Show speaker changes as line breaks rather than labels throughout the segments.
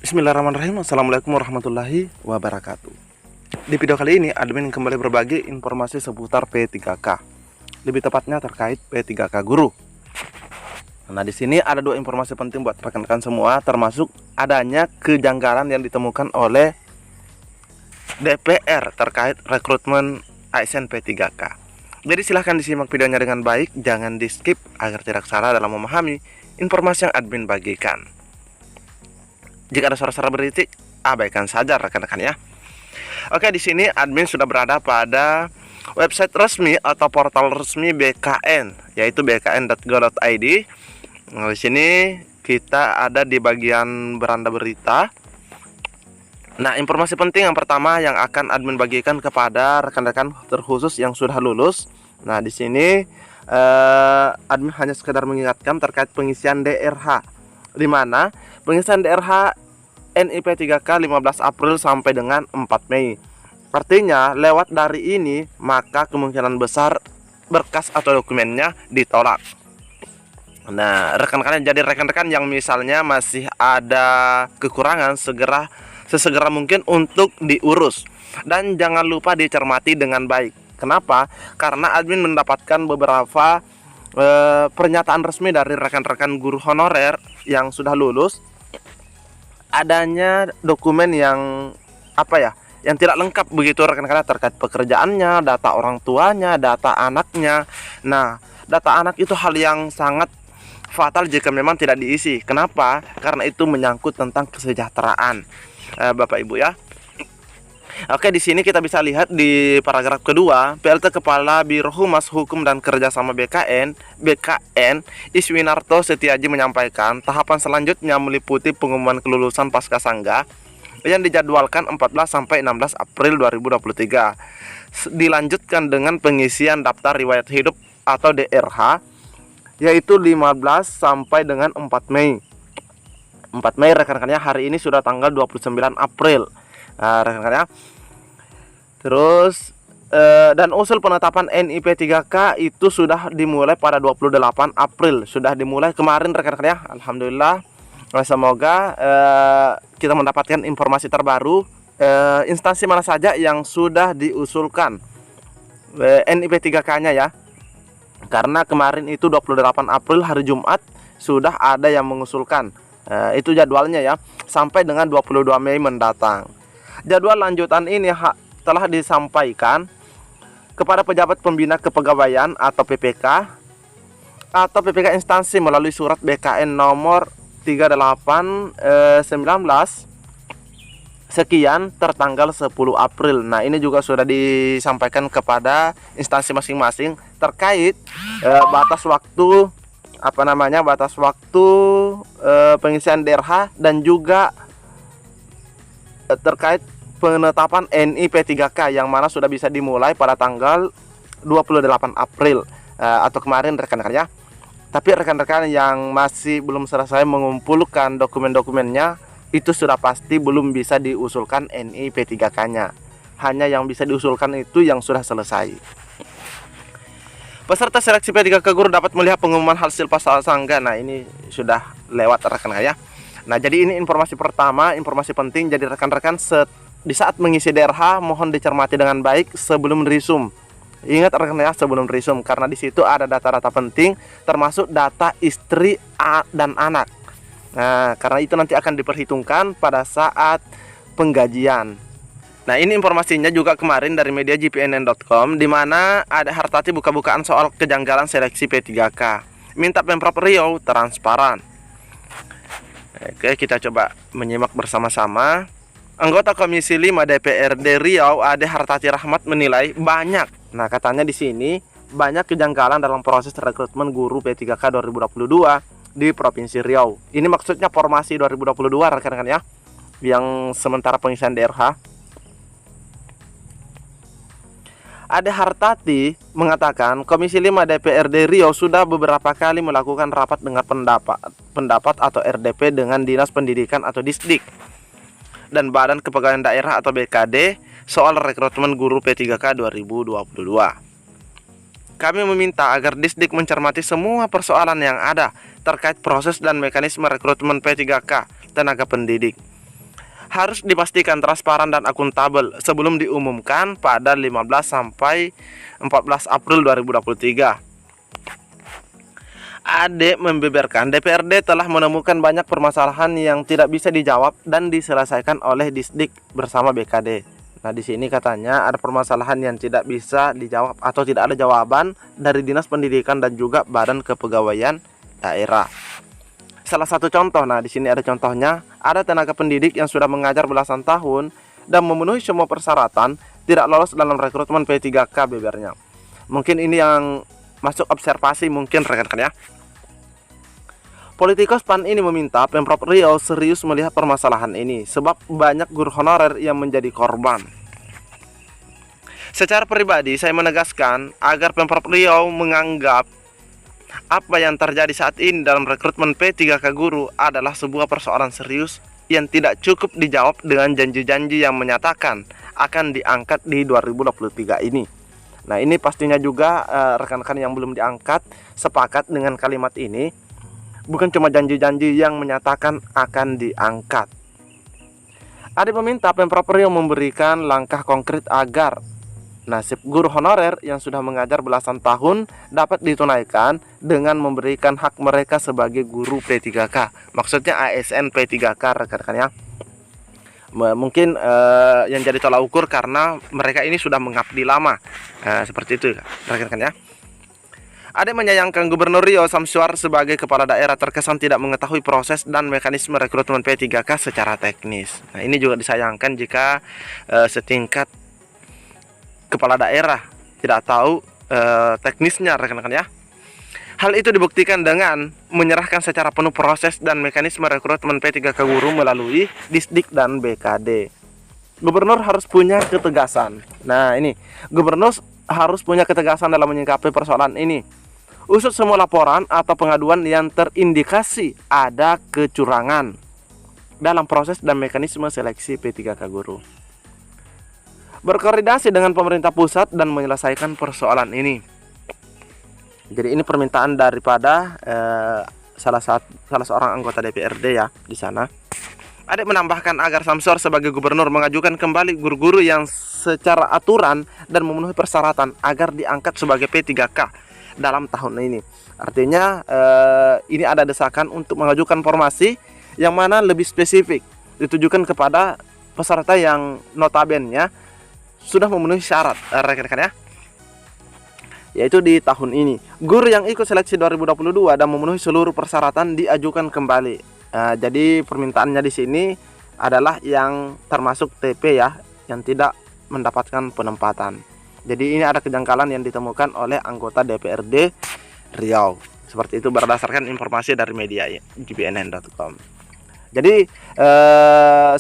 Bismillahirrahmanirrahim. Assalamualaikum warahmatullahi wabarakatuh. Di video kali ini admin kembali berbagi informasi seputar P3K. Lebih tepatnya terkait P3K guru. Nah, di sini ada dua informasi penting buat rekan-rekan semua, termasuk adanya kejanggalan yang ditemukan oleh DPR terkait rekrutmen ASN P3K. Jadi silahkan disimak videonya dengan baik, jangan di skip agar tidak salah dalam memahami informasi yang admin bagikan. Jika ada suara-suara berisik, abaikan saja rekan-rekan ya. Oke, di sini admin sudah berada pada website resmi atau portal resmi BKN, yaitu bkn.go.id. Nah, di sini kita ada di bagian beranda berita. Nah, informasi penting yang pertama yang akan admin bagikan kepada rekan-rekan terkhusus yang sudah lulus. Nah, di sini admin hanya sekedar mengingatkan terkait pengisian DRH, di mana pengisian DRH NIP 3K 15 April sampai dengan 4 Mei. Artinya lewat dari ini maka kemungkinan besar berkas atau dokumennya ditolak. Nah, rekan-rekan, jadi rekan-rekan yang misalnya masih ada kekurangan sesegera mungkin untuk diurus, dan jangan lupa dicermati dengan baik. Kenapa? Karena admin mendapatkan beberapa pernyataan resmi dari rekan-rekan guru honorer yang sudah lulus, adanya dokumen yang yang tidak lengkap begitu rekan-rekan, terkait pekerjaannya, data orang tuanya, data anaknya. Nah, data anak itu hal yang sangat fatal jika memang tidak diisi. Kenapa? Karena itu menyangkut tentang kesejahteraan Bapak Ibu ya. Oke, di sini kita bisa lihat di paragraf kedua, PLT Kepala Biro Humas Hukum dan Kerjasama BKN Iswinarto Setiaji menyampaikan tahapan selanjutnya meliputi pengumuman kelulusan pasca sangga yang dijadwalkan 14 sampai 16 April 2023. Dilanjutkan dengan pengisian daftar riwayat hidup atau DRH, yaitu 15 sampai dengan 4 Mei. 4 Mei rekan-rekannya, hari ini sudah tanggal 29 April. Rekan-rekan ya. Terus dan usul penetapan NIP 3K itu sudah dimulai pada 28 April. Sudah dimulai kemarin rekan-rekan ya. Alhamdulillah. Semoga kita mendapatkan informasi terbaru instansi mana saja yang sudah diusulkan NIP 3K-nya ya. Karena kemarin itu 28 April hari Jumat sudah ada yang mengusulkan. Itu jadwalnya ya, sampai dengan 22 Mei mendatang. Jadwal lanjutan ini telah disampaikan kepada pejabat pembina kepegawaian atau PPK instansi melalui surat BKN nomor 38/19 sekian tertanggal 10 April. Nah, ini juga sudah disampaikan kepada instansi masing-masing terkait batas waktu pengisian DRH dan juga terkait penetapan NIP 3K yang mana sudah bisa dimulai pada tanggal 28 April atau kemarin rekan-rekan ya. Tapi rekan-rekan yang masih belum selesai mengumpulkan dokumen-dokumennya, itu sudah pasti belum bisa diusulkan NIP 3K-nya. Hanya yang bisa diusulkan itu yang sudah selesai. Peserta seleksi P3K guru dapat melihat pengumuman hasil pasca sangga. Nah, ini sudah lewat rekan-rekan ya. Nah, jadi ini informasi pertama, informasi penting. Jadi rekan-rekan di saat mengisi DRH mohon dicermati dengan baik sebelum resume. Ingat rekan-rekan ya, sebelum resume, karena di situ ada data-data penting termasuk data istri dan anak. Nah, karena itu nanti akan diperhitungkan pada saat penggajian. Nah, ini informasinya juga kemarin dari media gpnn.com, di mana ada Hartati buka-bukaan soal kejanggalan seleksi P3K. Minta Pemprov Riau transparan. Oke, kita coba menyimak bersama-sama. Anggota Komisi 5 DPRD Riau Ade Hartati Rahmat menilai banyak. Nah, katanya di sini banyak kejanggalan dalam proses rekrutmen guru P3K 2022 di Provinsi Riau. Ini maksudnya formasi 2022 rekan-rekan ya, yang sementara pengisian DRH. Ade Hartati mengatakan Komisi 5 DPRD Riau sudah beberapa kali melakukan rapat dengan pendapat atau RDP dengan Dinas Pendidikan atau Disdik dan Badan Kepegawaian Daerah atau BKD soal rekrutmen guru P3K 2022. Kami meminta agar Disdik mencermati semua persoalan yang ada terkait proses dan mekanisme rekrutmen P3K tenaga pendidik. harus dipastikan transparan dan akuntabel sebelum diumumkan pada 15 sampai 14 April 2023. Ade membeberkan DPRD telah menemukan banyak permasalahan yang tidak bisa dijawab dan diselesaikan oleh Disdik bersama BKD. Nah, di sini katanya ada permasalahan yang tidak bisa dijawab atau tidak ada jawaban dari Dinas Pendidikan dan juga Badan Kepegawaian Daerah. Salah satu contoh, nah di sini ada contohnya, ada tenaga pendidik yang sudah mengajar belasan tahun dan memenuhi semua persyaratan tidak lolos dalam rekrutmen P3K bebernya. Mungkin ini yang masuk observasi mungkin rekan-rekan ya. Politikus PAN ini meminta Pemprov Riau serius melihat permasalahan ini sebab banyak guru honorer yang menjadi korban. Secara pribadi saya menegaskan agar Pemprov Riau menganggap apa yang terjadi saat ini dalam rekrutmen P3K guru adalah sebuah persoalan serius yang tidak cukup dijawab dengan janji-janji yang menyatakan akan diangkat di 2023 ini. Nah, ini pastinya juga rekan-rekan yang belum diangkat sepakat dengan kalimat ini. Bukan cuma janji-janji yang menyatakan akan diangkat. Ade meminta Pemprov Riau memberikan langkah konkret agar nasib guru honorer yang sudah mengajar belasan tahun dapat ditunaikan dengan memberikan hak mereka sebagai guru P3K. Maksudnya ASN P3K rekan-rekan ya. Mungkin yang jadi tolak ukur karena mereka ini sudah mengabdi lama. Seperti itu rekan-rekan ya. Ade menyayangkan Gubernur Riau Samsuar sebagai kepala daerah terkesan tidak mengetahui proses dan mekanisme rekrutmen P3K secara teknis. Nah, ini juga disayangkan jika setingkat kepala daerah tidak tahu teknisnya rekan-rekan ya. Hal itu dibuktikan dengan menyerahkan secara penuh proses dan mekanisme rekrutmen P3K guru melalui Disdik dan BKD. Gubernur harus punya ketegasan. Nah, ini Gubernur harus punya ketegasan dalam menyikapi persoalan ini. Usut semua laporan atau pengaduan yang terindikasi ada kecurangan dalam proses dan mekanisme seleksi P3K guru. Berkoordinasi dengan pemerintah pusat dan menyelesaikan persoalan ini. Jadi ini permintaan daripada salah seorang anggota DPRD ya di sana. Ade menambahkan agar Samsur sebagai gubernur mengajukan kembali guru-guru yang secara aturan dan memenuhi persyaratan agar diangkat sebagai P3K dalam tahun ini. Artinya ini ada desakan untuk mengajukan formasi yang mana lebih spesifik ditujukan kepada peserta yang notabene sudah memenuhi syarat rekan-rekan ya, yaitu di tahun ini. Guru yang ikut seleksi 2022 dan memenuhi seluruh persyaratan diajukan kembali. Jadi permintaannya di sini adalah yang termasuk TP ya, yang tidak mendapatkan penempatan. Jadi ini ada kejanggalan yang ditemukan oleh anggota DPRD Riau. Seperti itu berdasarkan informasi dari media gbnn.com. Jadi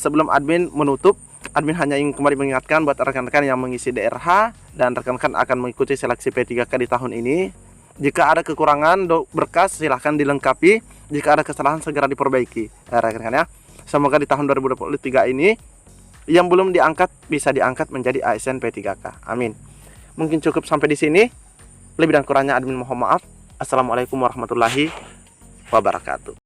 sebelum admin menutup, admin hanya ingin kembali mengingatkan buat rekan-rekan yang mengisi DRH dan rekan-rekan akan mengikuti seleksi P3K di tahun ini. Jika ada kekurangan berkas silahkan dilengkapi. Jika ada kesalahan segera diperbaiki rekan-rekan ya. Semoga di tahun 2023 ini yang belum diangkat bisa diangkat menjadi ASN P3K. Amin. Mungkin cukup sampai di sini. Lebih dan kurangnya admin mohon maaf. Assalamualaikum warahmatullahi wabarakatuh.